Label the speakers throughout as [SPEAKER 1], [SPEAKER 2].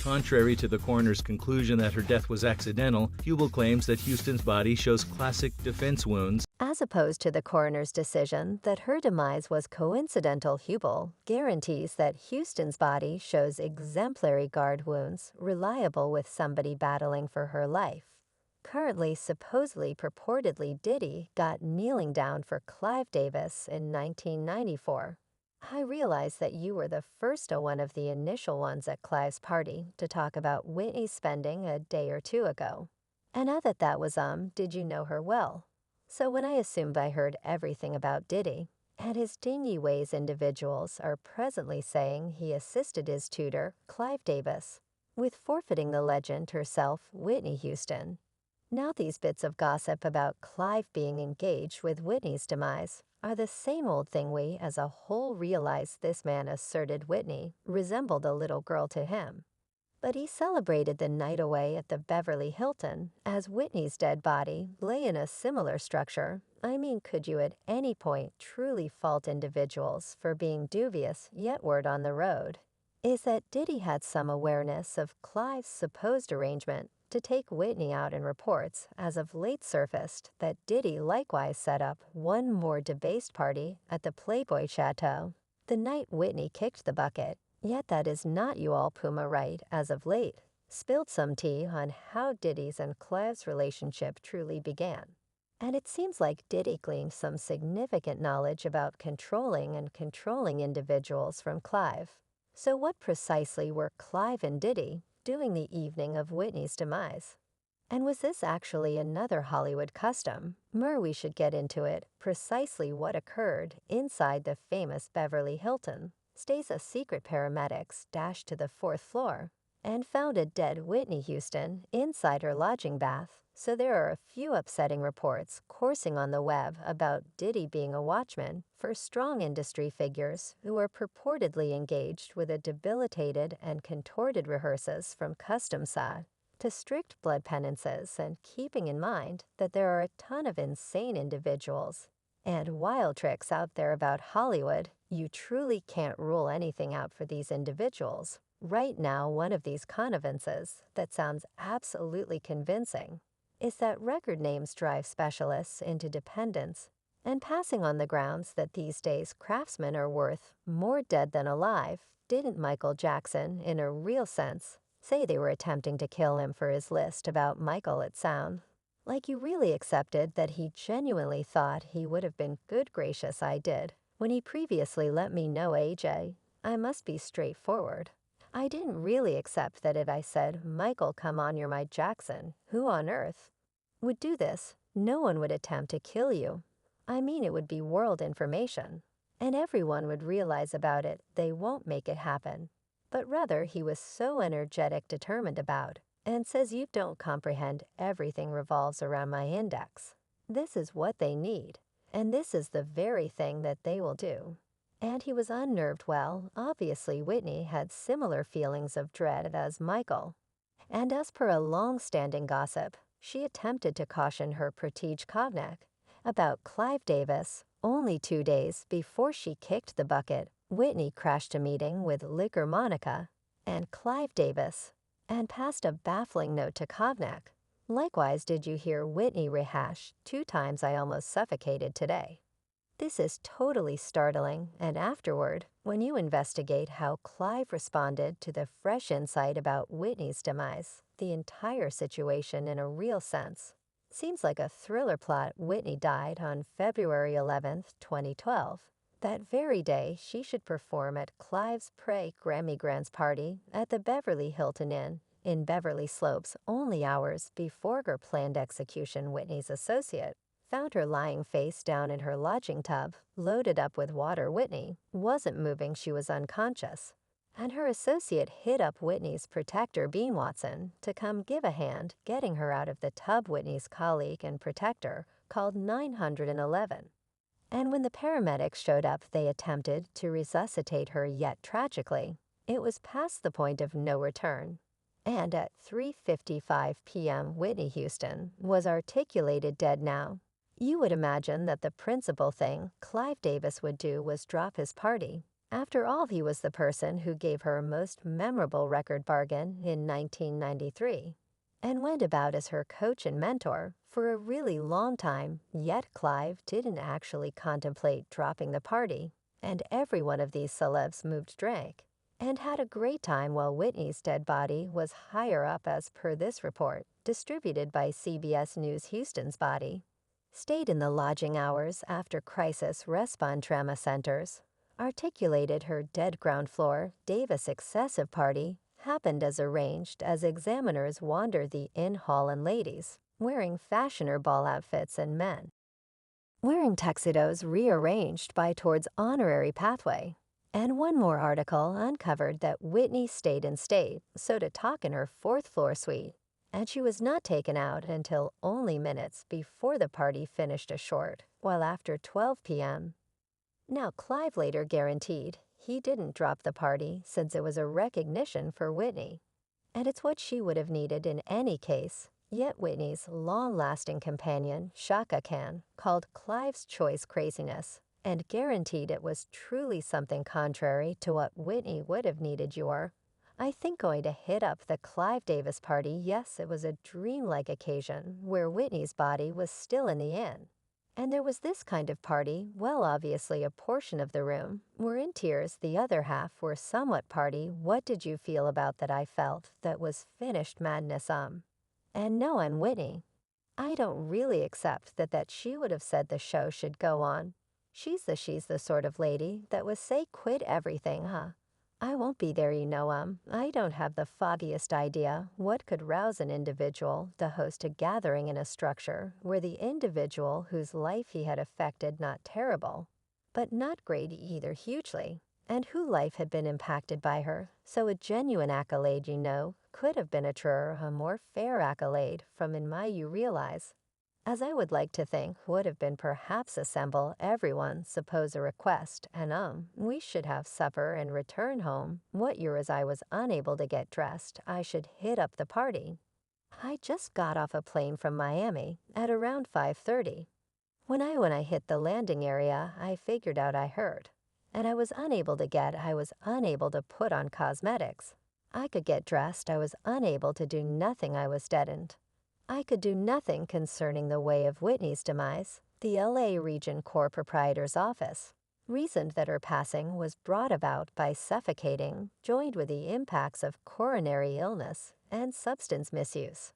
[SPEAKER 1] Contrary to the coroner's conclusion that her death was accidental, Hubel claims that Houston's body shows classic defense wounds,
[SPEAKER 2] as opposed to the coroner's decision that her demise was coincidental. Hubel guarantees that Houston's body shows exemplary guard wounds, reliable with somebody battling for her life. Currently, supposedly, purportedly, Diddy got kneeling down for Clive Davis in 1994. I realize that you were the first one of the initial ones at Clive's party to talk about Whitney's spending a day or two ago. And now that was did you know her well? So when I assumed I heard everything about Diddy and his dingy ways, individuals are presently saying he assisted his tutor, Clive Davis, with forfeiting the legend herself, Whitney Houston. Now these bits of gossip about Clive being engaged with Whitney's demise are the same old thing we as a whole realize this man asserted Whitney resembled a little girl to him. But he celebrated the night away at the Beverly Hilton as Whitney's dead body lay in a similar structure. I mean, could you at any point truly fault individuals for being dubious? Yet word on the road is that Diddy had some awareness of Clive's supposed arrangement to take Whitney out, in reports as of late surfaced that Diddy likewise set up one more debased party at the Playboy Chateau the night Whitney kicked the bucket. Yet that is not you all. Puma right as of late spilled some tea on how Diddy's and Clive's relationship truly began. And it seems like Diddy gleaned some significant knowledge about controlling individuals from Clive. So what precisely were Clive and Diddy doing the evening of Whitney's demise? And was this actually another Hollywood custom? We should get into it. Precisely what occurred inside the famous Beverly Hilton stays a secret. Paramedics dashed to the 4th floor and found a dead Whitney Houston inside her lodging bath. So there are a few upsetting reports coursing on the web about Diddy being a watchman for strong industry figures who are purportedly engaged with a debilitated and contorted rehearsals from custom side to strict blood penances, and keeping in mind that there are a ton of insane individuals and wild tricks out there about Hollywood. You truly can't rule anything out for these individuals. Right now, one of these connivances that sounds absolutely convincing is that record names drive specialists into dependence and passing on the grounds that these days craftsmen are worth more dead than alive. Didn't Michael Jackson, in a real sense, say they were attempting to kill him for his list about Michael? It sound like you really accepted that he genuinely thought he would have been. Good gracious, I did. When he previously let me know, AJ, I must be straightforward. I didn't really accept that if I said, Michael, come on, you're my Jackson, who on earth would do this? No one would attempt to kill you. I mean, it would be world information, and everyone would realize about it. They won't make it happen. But rather, he was so energetic, determined about, and says you don't comprehend, everything revolves around my index. This is what they need, and this is the very thing that they will do. And he was unnerved. Well, obviously Whitney had similar feelings of dread as Michael. And as per a long-standing gossip, she attempted to caution her Pratige Kovnak about Clive Davis. Only 2 days before she kicked the bucket, Whitney crashed a meeting with Liquor Monica and Clive Davis and passed a baffling note to Kovnak. Likewise, did you hear Whitney rehash 2 times I almost suffocated today? This is totally startling, and afterward, when you investigate how Clive responded to the fresh insight about Whitney's demise, the entire situation in a real sense seems like a thriller plot. Whitney died on February 11th, 2012. That very day, she should perform at Clive's pre-Grammy Grants party at the Beverly Hilton Inn in Beverly Slopes. Only hours before her planned execution, Whitney's associate found her lying face down in her lodging tub, loaded up with water. Whitney wasn't moving, she was unconscious, and her associate hit up Whitney's protector, Bean Watson, to come give a hand getting her out of the tub. Whitney's colleague and protector called 911. And when the paramedics showed up, they attempted to resuscitate her, yet tragically, it was past the point of no return. And at 3:55 p.m., Whitney Houston was articulated dead. Now, you would imagine that the principal thing Clive Davis would do was drop his party After all, he was the person who gave her most memorable record bargain in 1993 and went about as her coach and mentor for a really long time, yet Clive didn't actually contemplate dropping the party, and every one of these celebs moved drank and had a great time while Whitney's dead body was higher up as per this report, distributed by CBS News. Houston's body stayed in the lodging hours after crisis response trauma centers articulated. Her dead ground floor Davis excessive party happened as arranged as examiners wandered the inn hall, and ladies wearing fashioner ball outfits and men wearing tuxedos rearranged by towards honorary pathway. And one more article uncovered that Whitney stayed in state, so to talk in her fourth floor suite, and she was not taken out until only minutes before the party finished ashort, while after 12 p.m. Now, Clive later guaranteed he didn't drop the party since it was a recognition for Whitney, and it's what she would have needed in any case. Yet Whitney's long-lasting companion, Shaka Khan, called Clive's choice craziness and guaranteed it was truly something contrary to what Whitney would have needed. I think going to hit up the Clive Davis party, yes, it was a dreamlike occasion where Whitney's body was still in the inn. And there was this kind of party, well, obviously a portion of the room were in tears, the other half were somewhat party. What did you feel about that? I felt that was finished madness. And no, on Whitney, I don't really accept that she would have said the show should go on. She's the sort of lady that would say quit everything, huh? I won't be there, I don't have the foggiest idea what could rouse an individual to host a gathering in a structure where the individual whose life he had affected not terrible, but not great either hugely, and whose life had been impacted by her. So a genuine accolade, could have been a truer, a more fair accolade from in my you realize. As I would like to think would have been perhaps assemble everyone, suppose a request, and we should have supper and return home. What year as I was unable to get dressed, I should hit up the party. I just got off a plane from Miami at around 5:30. When I hit the landing area, I figured out I hurt, and I was unable to put on cosmetics. I could get dressed, I was unable to do nothing, I was deadened. I could do nothing concerning the way of Whitney's demise. The LA Region Corps Proprietor's Office reasoned that her passing was brought about by suffocating, joined with the impacts of coronary illness and substance misuse.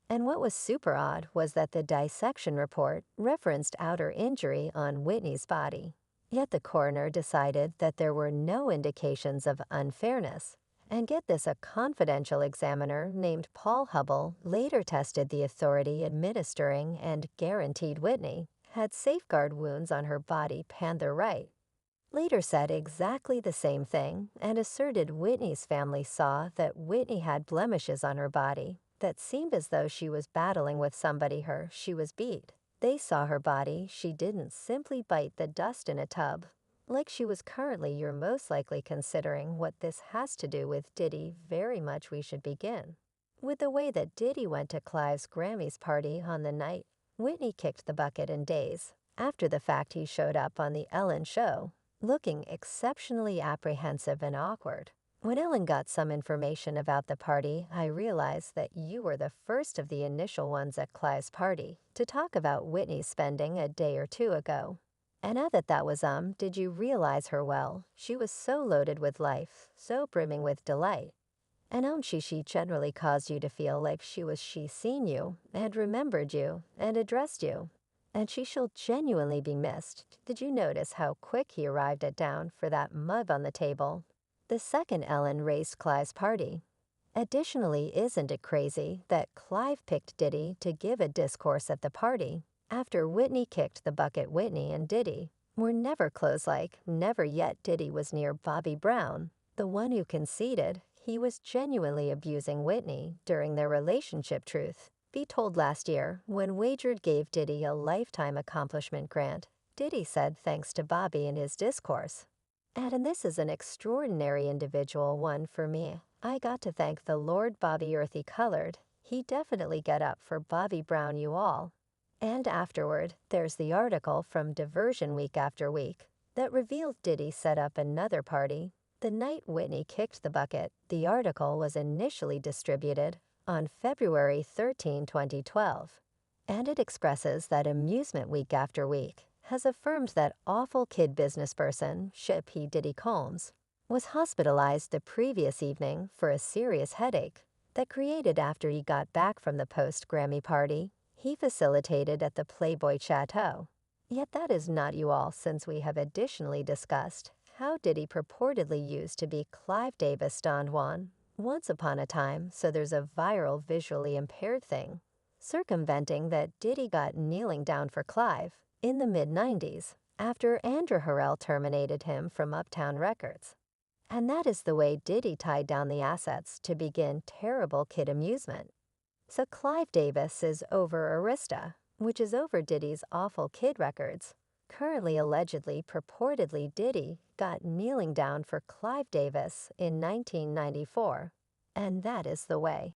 [SPEAKER 2] And what was super odd was that the dissection report referenced outer injury on Whitney's body. Yet the coroner decided that there were no indications of unfairness. And get this, a confidential examiner named Paul Hubble later tested the authority administering and guaranteed Whitney had safeguard wounds on her body. Panther Wright later said exactly the same thing and asserted Whitney's family saw that Whitney had blemishes on her body that seemed as though she was battling with somebody she was beat. They saw her body, she didn't simply bite the dust in a tub, like she was currently. You're most likely considering what this has to do with Diddy. Very much we should begin with the way that Diddy went to Clive's Grammys party on the night Whitney kicked the bucket. In days after the fact, he showed up on the Ellen show, looking exceptionally apprehensive and awkward. When Ellen got some information about the party, I realized that you were the first of the initial ones at Clive's party to talk about Whitney's spending a day or two ago. And now that was did you realize her well? She was so loaded with life, so brimming with delight. And she generally caused you to feel like she seen you, and remembered you, and addressed you. And she shall genuinely be missed. Did you notice how quick he arrived at down for that mug on the table? The second Ellen raised Clive's party. Additionally, isn't it crazy that Clive picked Diddy to give a discourse at the party? After Whitney kicked the bucket, Whitney and Diddy were never close, like never yet. Diddy was near Bobby Brown, the one who conceded he was genuinely abusing Whitney during their relationship. Truth be told, last year, when Wagered gave Diddy a lifetime accomplishment grant, Diddy said thanks to Bobby in his discourse. And this is an extraordinary individual one for me. I got to thank the Lord Bobby Earthy colored. He definitely get up for Bobby Brown, you all. And afterward, there's the article from Diversion week after week that revealed Diddy set up another party the night Whitney kicked the bucket. The article was initially distributed on February 13, 2012, and it expresses that Amusement Week After Week has affirmed that awful kid businessperson Ship P. Diddy Combs was hospitalized the previous evening for a serious headache that created after he got back from the post-Grammy party he facilitated at the Playboy Chateau. Yet that is not you all, since we have additionally discussed how Diddy purportedly used to be Clive Davis Don Juan once upon a time, so there's a viral visually impaired thing circumventing that Diddy got kneeling down for Clive in the mid-90s after Andrew Harrell terminated him from Uptown Records. And that is the way Diddy tied down the assets to begin terrible kid amusement. So Clive Davis is over Arista, which is over Diddy's awful kid records. Currently, allegedly, purportedly Diddy got kneeling down for Clive Davis in 1994. And that is the way.